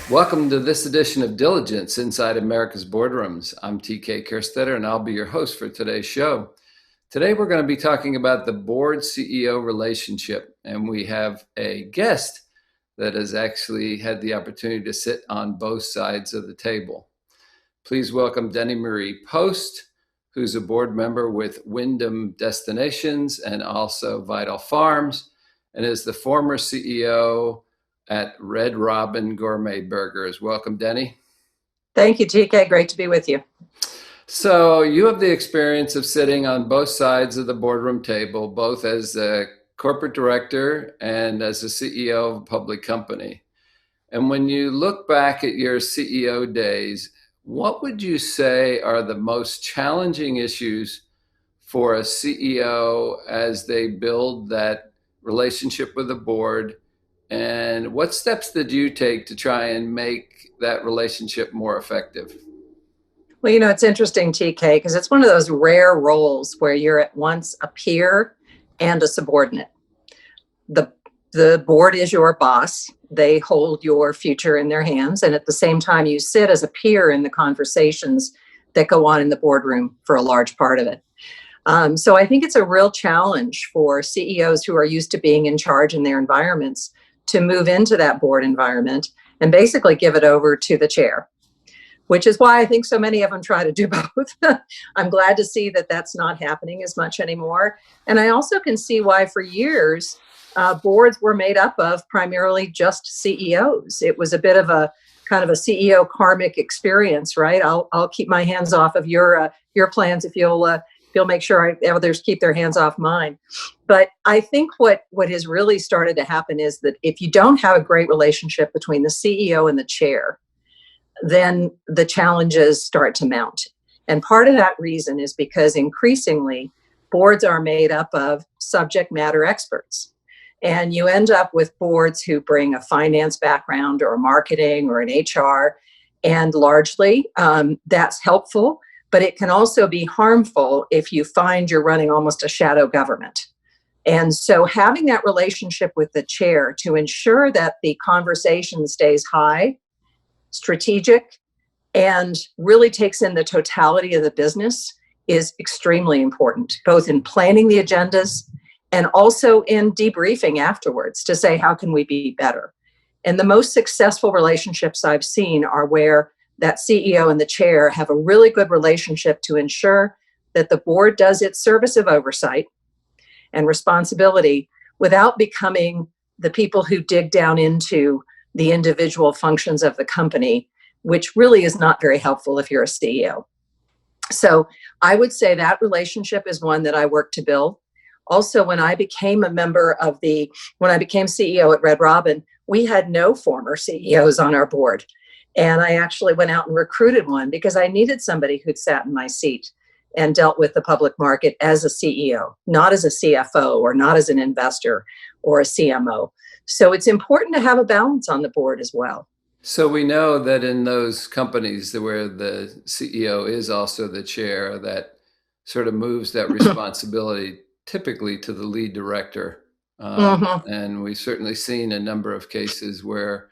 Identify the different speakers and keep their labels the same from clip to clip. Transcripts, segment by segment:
Speaker 1: Welcome to this edition of Diligence Inside America's Boardrooms. I'm TK Kerstetter, and I'll be your host for today's show. Today, we're going to be talking about the board CEO relationship, and we have a guest that has actually had the opportunity to sit on both sides of the table. Please welcome Denny Marie Post, who's a board member with Wyndham Destinations and also Vital Farms, and is the former CEO at Red Robin Gourmet Burgers. Welcome, Denny.
Speaker 2: Thank you, TK. Great to be with you.
Speaker 1: So you have the experience of sitting on both sides of the boardroom table, both as a corporate director and as a CEO of a public company. And when you look back at your CEO days, what would you say are the most challenging issues for a CEO as they build that relationship with the board? And what steps did you take to try and make that relationship more effective?
Speaker 2: Well, it's interesting, TK, because it's one of those rare roles where you're at once a peer and a subordinate. The board is your boss. They hold your future in their hands. And at the same time, you sit as a peer in the conversations that go on in the boardroom for a large part of it. So I think it's a real challenge for CEOs who are used to being in charge in their environments to move into that board environment and basically give it over to the chair, which is why I think so many of them try to do both. I'm glad to see that that's not happening as much anymore. And I also can see why for years, boards were made up of primarily just CEOs. It was a bit of a kind of a CEO karmic experience, right? I'll keep my hands off of your plans if you'll make sure others keep their hands off mine. But I think what has really started to happen is that if you don't have a great relationship between the CEO and the chair, then the challenges start to mount. And part of that reason is because increasingly boards are made up of subject matter experts. And you end up with boards who bring a finance background or a marketing or an HR. And largely that's helpful. But it can also be harmful if you find you're running almost a shadow government. And so having that relationship with the chair to ensure that the conversation stays high, strategic, and really takes in the totality of the business is extremely important, both in planning the agendas and also in debriefing afterwards to say, how can we be better? And the most successful relationships I've seen are where that CEO and the chair have a really good relationship to ensure that the board does its service of oversight and responsibility without becoming the people who dig down into the individual functions of the company, which really is not very helpful if you're a CEO. So I would say that relationship is one that I work to build. Also, when I became CEO at Red Robin, we had no former CEOs on our board. And I actually went out and recruited one because I needed somebody who'd sat in my seat and dealt with the public market as a CEO, not as a CFO or not as an investor or a CMO. So it's important to have a balance on the board as well.
Speaker 1: So we know that in those companies where the CEO is also the chair, that sort of moves that responsibility typically to the lead director. And we've certainly seen a number of cases where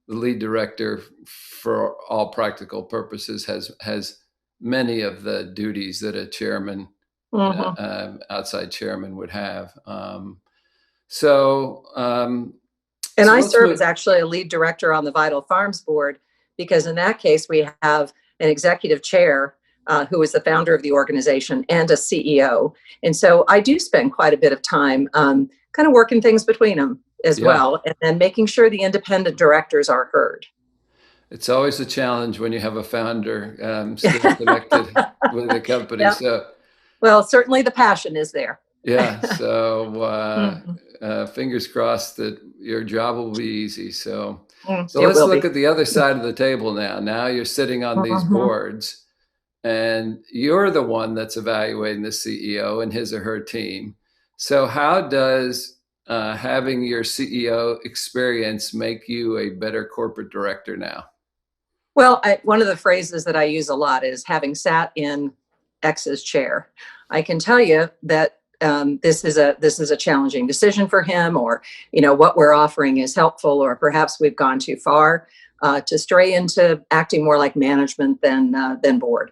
Speaker 1: the lead director, for all practical purposes, has many of the duties that a chairman, outside chairman would have. And
Speaker 2: I serve as actually a lead director on the Vital Farms board, because in that case, we have an executive chair who is the founder of the organization and a CEO. And so I do spend quite a bit of time kind of working things between them as well, and then making sure the independent directors are heard.
Speaker 1: It's always a challenge when you have a founder still connected with the company.
Speaker 2: Yeah.
Speaker 1: So,
Speaker 2: well, certainly the passion is there.
Speaker 1: Yeah. So fingers crossed that your job will be easy. So let's look at the other side of the table now. Now you're sitting on these boards and you're the one that's evaluating the CEO and his or her team. So how does having your CEO experience make you a better corporate director now?
Speaker 2: Well, one of the phrases that I use a lot is having sat in X's chair. I can tell you that this is a challenging decision for him, or what we're offering is helpful, or perhaps we've gone too far. to stray into acting more like management than board.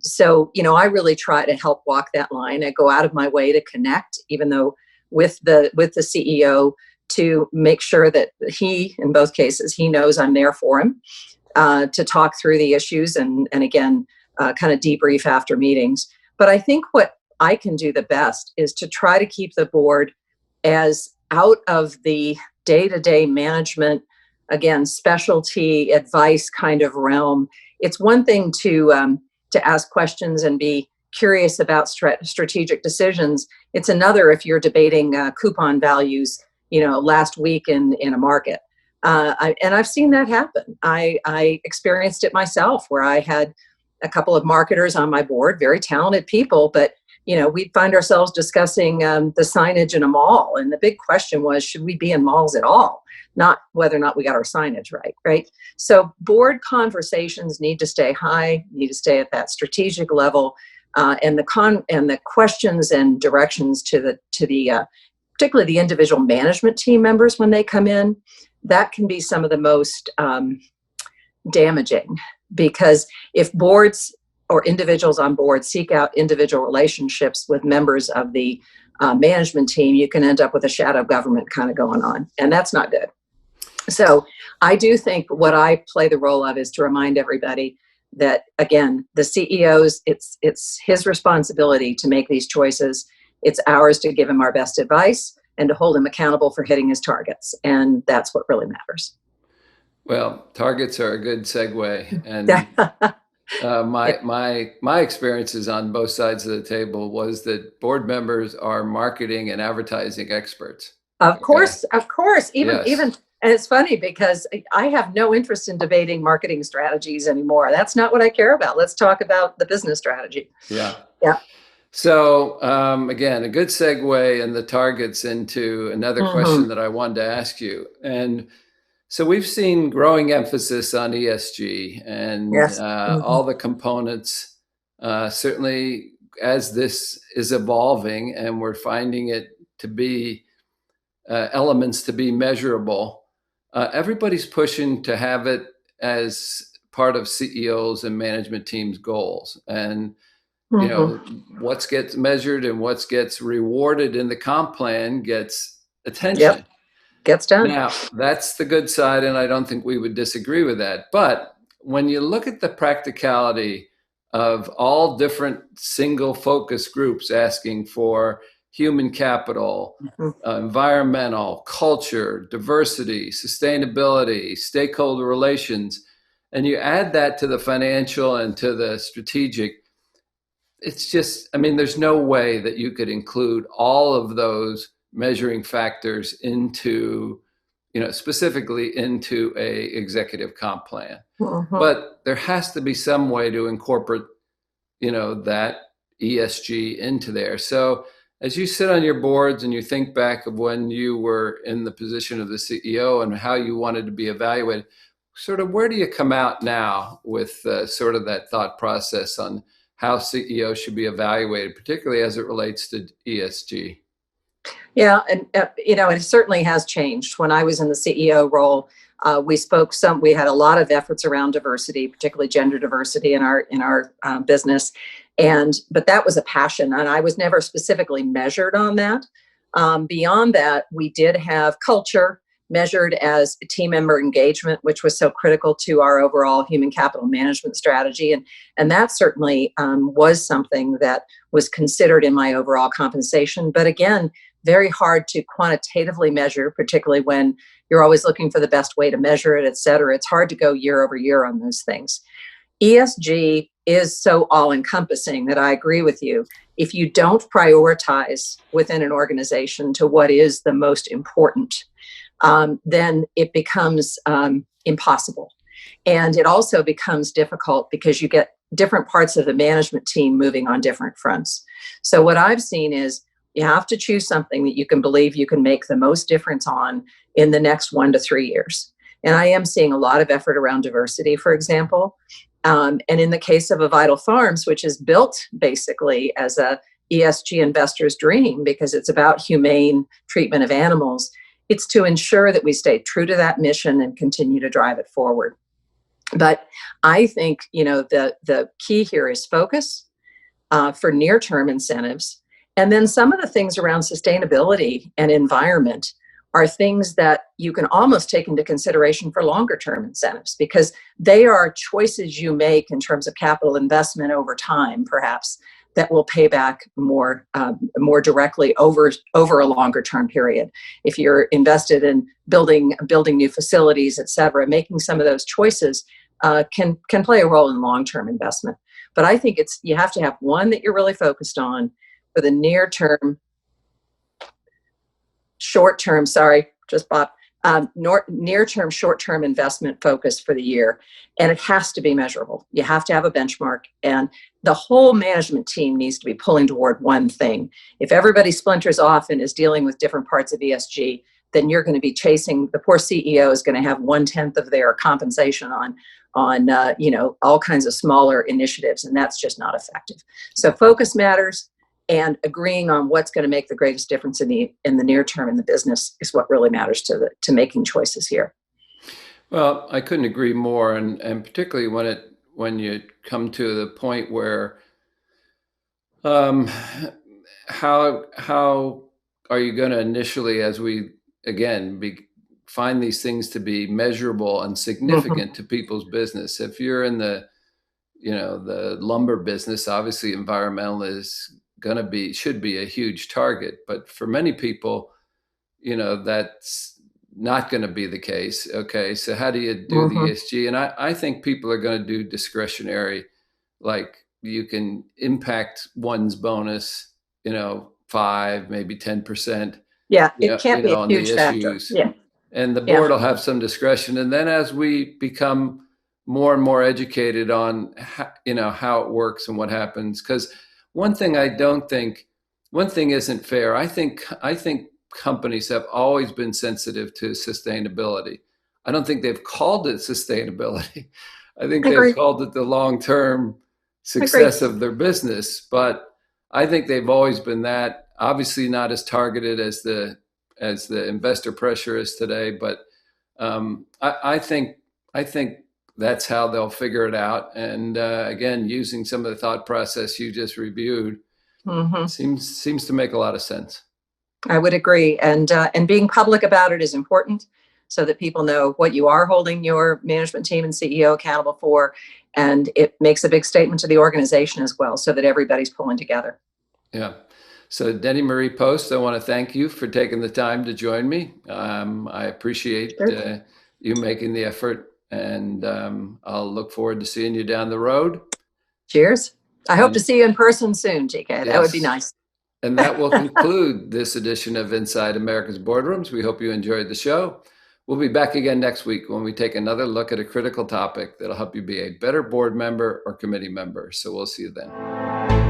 Speaker 2: So, I really try to help walk that line. I go out of my way to connect, even though with the CEO, to make sure that he, in both cases, he knows I'm there for him, to talk through the issues and again, kind of debrief after meetings. But I think what I can do the best is to try to keep the board as out of the day-to-day management, again, specialty advice kind of realm. It's one thing to ask questions and be curious about strategic decisions. It's another if you're debating coupon values, last week in a market. And I've seen that happen. I experienced it myself, where I had a couple of marketers on my board, very talented people, but we'd find ourselves discussing the signage in a mall, and the big question was, should we be in malls at all? Not whether or not we got our signage right? So board conversations need to stay high, need to stay at that strategic level, and the questions and directions to the particularly the individual management team members when they come in, that can be some of the most damaging, because if boards or individuals on board seek out individual relationships with members of the management team, you can end up with a shadow government kind of going on, and that's not good. So I do think what I play the role of is to remind everybody that, again, the CEO's, it's his responsibility to make these choices. It's ours to give him our best advice and to hold him accountable for hitting his targets. And that's what really matters.
Speaker 1: Well, targets are a good segue. And my experiences on both sides of the table was that board members are marketing and advertising experts.
Speaker 2: Of course. Even, and it's funny because I have no interest in debating marketing strategies anymore. That's not what I care about. Let's talk about the business strategy.
Speaker 1: Yeah.
Speaker 2: Yeah.
Speaker 1: So again, a good segue and the targets into another question that I wanted to ask you. And so we've seen growing emphasis on ESG and
Speaker 2: Yes.
Speaker 1: all the components, certainly as this is evolving and we're finding it to be elements to be measurable. Everybody's pushing to have it as part of CEOs and management teams' goals. And what gets measured and what gets rewarded in the comp plan gets attention.
Speaker 2: Yep. Gets done.
Speaker 1: Now, that's the good side, and I don't think we would disagree with that. But when you look at the practicality of all different single focus groups asking for human capital, environmental, culture, diversity, sustainability, stakeholder relations, and you add that to the financial and to the strategic, it's just, there's no way that you could include all of those measuring factors into, specifically into a executive comp plan. But there has to be some way to incorporate, that ESG into there. So as you sit on your boards and you think back of when you were in the position of the CEO and how you wanted to be evaluated, sort of where do you come out now with sort of that thought process on how CEOs should be evaluated, particularly as it relates to ESG?
Speaker 2: Yeah, and it certainly has changed. When I was in the CEO role, we had a lot of efforts around diversity, particularly gender diversity in our business, but that was a passion, and I was never specifically measured on that. Beyond that, we did have culture measured as team member engagement, which was so critical to our overall human capital management strategy. And that certainly was something that was considered in my overall compensation. But again, very hard to quantitatively measure, particularly when you're always looking for the best way to measure it, et cetera. It's hard to go year over year on those things. ESG is so all-encompassing that I agree with you. If you don't prioritize within an organization to what is the most important, then it becomes impossible. And it also becomes difficult because you get different parts of the management team moving on different fronts. So what I've seen is you have to choose something that you can believe you can make the most difference on in the next 1 to 3 years. And I am seeing a lot of effort around diversity, for example. And in the case of a Vital Farms, which is built basically as a ESG investor's dream because it's about humane treatment of animals, it's to ensure that we stay true to that mission and continue to drive it forward. But I think, the key here is focus for near-term incentives. And then some of the things around sustainability and environment are things that you can almost take into consideration for longer-term incentives, because they are choices you make in terms of capital investment over time, perhaps, that will pay back more directly over a longer term period. If you're invested in building new facilities, et cetera, making some of those choices can play a role in long-term investment. But I think you have to have one that you're really focused on for the near term, short term, near term, short term investment focus for the year. And it has to be measurable. You have to have a benchmark, and the whole management team needs to be pulling toward one thing. If everybody splinters off and is dealing with different parts of ESG, then you're going to be chasing, the poor CEO is going to have 1/10 of their compensation on all kinds of smaller initiatives, and that's just not effective. So focus matters, and agreeing on what's going to make the greatest difference in the near term in the business is what really matters to making choices here.
Speaker 1: Well, I couldn't agree more, and particularly when you come to the point where how are you going to initially, as we again find these things to be measurable and significant to people's business? If you're in the lumber business, obviously environmental should be a huge target, but for many people, that's not going to be the case. Okay, so how do you do the ESG? And I think people are going to do discretionary, like you can impact one's bonus, 5, maybe 10%.
Speaker 2: Yeah, it can't be a huge factor. Yeah.
Speaker 1: And the board will have some discretion. And then as we become more and more educated on how it works and what happens, because one thing isn't fair. I think companies have always been sensitive to sustainability. I don't think they've called it sustainability. I think they've called it the long-term success of their business. But I think they've always been that. Obviously not as targeted as the investor pressure is today. But I think that's how they'll figure it out. And again, using some of the thought process you just reviewed seems to make a lot of sense.
Speaker 2: I would agree. And being public about it is important, so that people know what you are holding your management team and CEO accountable for. And it makes a big statement to the organization as well, so that everybody's pulling together.
Speaker 1: Yeah. So Denny Marie Post, I want to thank you for taking the time to join me. I appreciate you making the effort, and I'll look forward to seeing you down the road.
Speaker 2: Cheers. I hope to see you in person soon, GK. Yes. That would be nice.
Speaker 1: And that will conclude this edition of Inside America's Boardrooms. We hope you enjoyed the show. We'll be back again next week when we take another look at a critical topic that'll help you be a better board member or committee member. So we'll see you then.